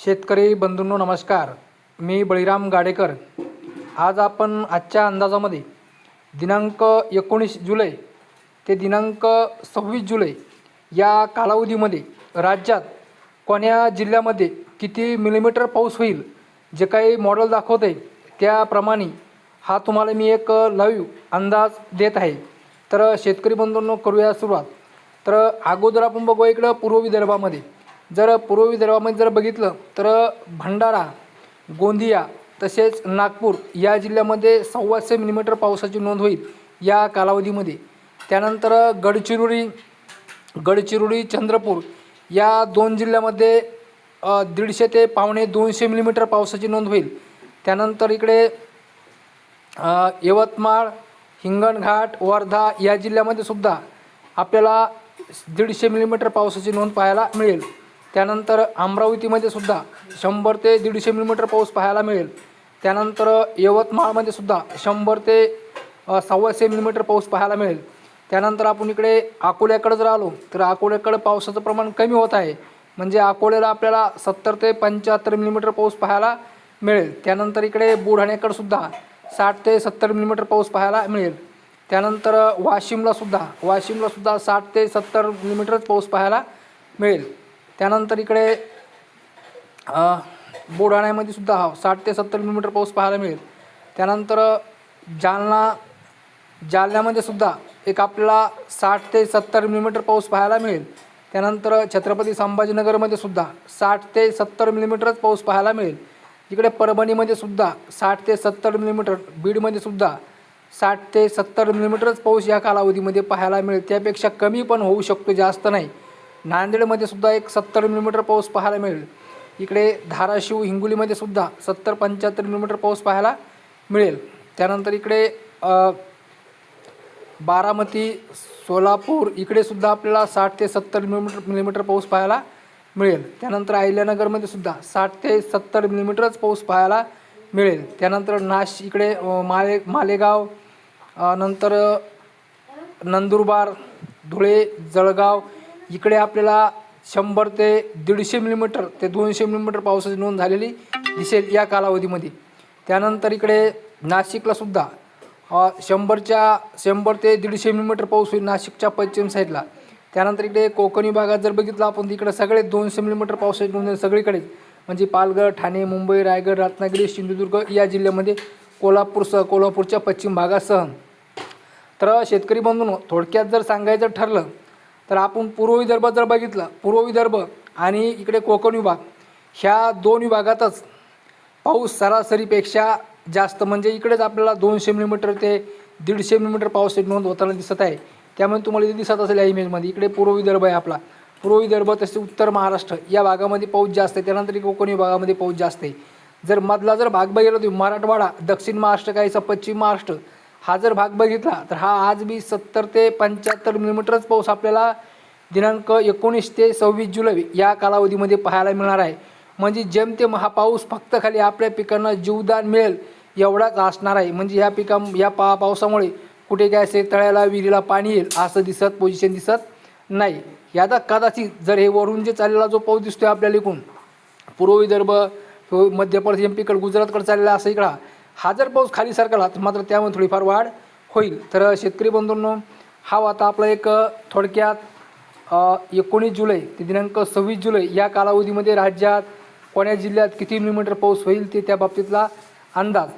शेतकरी बंधूंनो नमस्कार. मी बळीराम गाडेकर. आज आपण आजच्या अंदाजामध्ये दिनांक 19 जुलै ते दिनांक 26 जुलै या कालावधीमध्ये राज्यात कोण्या जिल्ह्यामध्ये किती मिलीमीटर पाऊस होईल जे काही मॉडेल दाखवत आहे त्याप्रमाणे हा तुम्हाला मी एक लाईव्ह अंदाज देत आहे. तर शेतकरी बंधूंनो करूया सुरुवात. तर अगोदर आपण बघू इकडं पूर्व विदर्भामध्ये. जर पूर्व विदर्भामध्ये जर बघितलं तर भंडारा, गोंदिया तसेच नागपूर या जिल्ह्यामध्ये 125 मिलीमीटर पावसाची नोंद होईल या कालावधीमध्ये. त्यानंतर गडचिरोली, चंद्रपूर या दोन जिल्ह्यामध्ये 150 ते 125 मिलीमीटर पावसाची नोंद होईल. त्यानंतर इकडे यवतमाळ, हिंगणघाट, वर्धा या जिल्ह्यामध्ये सुद्धा आपल्याला 150 मिलीमीटर पावसाची नोंद पाहायला मिळेल. त्यानंतर अमरावतीमध्ये सुद्धा 100 ते 150 मिलीमीटर पाऊस पाहायला मिळेल. त्यानंतर यवतमाळमध्ये सुद्धा 100 ते 125 मिलीमीटर पाऊस पाहायला मिळेल. त्यानंतर आपण इकडे अकोल्याकडे जर आलो तर अकोल्याकडे पावसाचं प्रमाण कमी होत आहे, म्हणजे अकोल्याला आपल्याला 70 ते 75 मिलीमीटर पाऊस पाहायला मिळेल. त्यानंतर इकडे बुलढाण्याकडे सुद्धा 60 ते 70 मिलीमीटर पाऊस पाहायला मिळेल. त्यानंतर वाशिमला सुद्धा 60 ते 70 मिलीमीटरच पाऊस पाहायला मिळेल. त्यानंतर इकडे बुलढाण्यामध्ये सुद्धा 60 ते 70 मिलीमीटर पाऊस पाहायला मिळेल. त्यानंतर जालन्यामध्ये सुद्धा एक आपल्याला 60 ते 70 मिलीमीटर पाऊस पाहायला मिळेल. त्यानंतर छत्रपती संभाजीनगरमध्ये सुद्धा 60 ते 70 मिलीमीटरच पाऊस पाहायला मिळेल. इकडे परभणीमध्ये सुद्धा 60 ते 70 मिलीमीटर, बीडमध्ये सुद्धा 60 ते 70 मिलीमीटरच पाऊस या कालावधीमध्ये पाहायला मिळेल. त्यापेक्षा कमी पण होऊ शकतो, जास्त नाही. नांदेडमध्ये सुद्धा एक 70 मिलीमीटर पाऊस पाहायला मिळेल. इकडे धाराशिव, हिंगोलीमध्ये सुद्धा 70-75 मिलीमीटर पाऊस पाहायला मिळेल. त्यानंतर इकडे बारामती, सोलापूर इकडे सुद्धा आपल्याला 60 ते 70 मिलीमीटर पाऊस पाहायला मिळेल. त्यानंतर अहिल्यानगरमध्ये सुद्धा 60 ते 70 मिलीमीटरच पाऊस पाहायला मिळेल. त्यानंतर इकडे मालेगाव, नंतर नंदुरबार, धुळे, जळगाव इकडे आपल्याला 100 ते 150 मिलीमीटर ते 200 मिलीमीटर पावसाची नोंद झालेली दिसेल या कालावधीमध्ये. त्यानंतर इकडे नाशिकला सुद्धा 100 ते 150 मिलीमीटर पाऊस होईल नाशिकच्या पश्चिम साईडला. त्यानंतर इकडे कोकण विभागात जर बघितलं आपण तिकडे सगळे 200 मिलीमीटर पावसाची नोंद सगळीकडेच, म्हणजे पालघर, ठाणे, मुंबई, रायगड, रत्नागिरी, सिंधुदुर्ग या जिल्ह्यामध्ये, कोल्हापूरच्या पश्चिम भागासह. तर शेतकरी बंधूंनो थोडक्यात जर सांगायचं ठरलं तर आपण पूर्व विदर्भात जर बघितलं, पूर्व विदर्भ आणि इकडे कोकण विभाग ह्या दोन विभागातच पाऊस सरासरीपेक्षा जास्त, म्हणजे इकडेच आपल्याला 200 मिलीमीटर ते 150 मिलीमीटर पावसाची नोंद होताना दिसत आहे. त्यामुळे तुम्हाला इथे दिसत असेल या इमेजमध्ये इकडे पूर्व विदर्भ आहे आपला. पूर्व विदर्भ तसे उत्तर महाराष्ट्र या भागामध्ये पाऊस जास्त आहे. त्यानंतर कोकण विभागामध्ये पाऊस जास्त आहे. जर मधला जर भाग बघितला तुम्ही मराठवाडा, दक्षिण महाराष्ट्र, काहीसा पश्चिम महाराष्ट्र हा जर भाग बघितला तर हा आज बी 70 ते 75 मिलीमीटरच पाऊस आपल्याला दिनांक 19 ते 26 जुलै या कालावधीमध्ये पाहायला मिळणार आहे. म्हणजे जेमतेम हा पाऊस फक्त खाली आपल्या पिकांना जीवदान मिळेल एवढाच असणार आहे. म्हणजे या पावसामुळे कुठे काय असेल तळ्याला, विहिरीला पाणी येईल असं पोझिशन दिसत नाही. याचा कदाचित जर हे वरून जे चाललेला जो पाऊस दिसतोय आपल्याला इकडून पूर्व विदर्भ, मध्य प्रदेश, एमपीकडे, गुजरातकडे चाललेला असं इकडा हा जर पाऊस खाली सरकला तर मात्र त्यामध्ये थोडीफार वाढ होईल. तर शेतकरी बंधूंनो हा होता आपला एक थोडक्यात 19 जुलै ते दिनांक 26 जुलै या कालावधीमध्ये राज्यात कोण्या जिल्ह्यात किती मिलीमीटर पाऊस होईल ते त्या बाबतीतला अंदाज.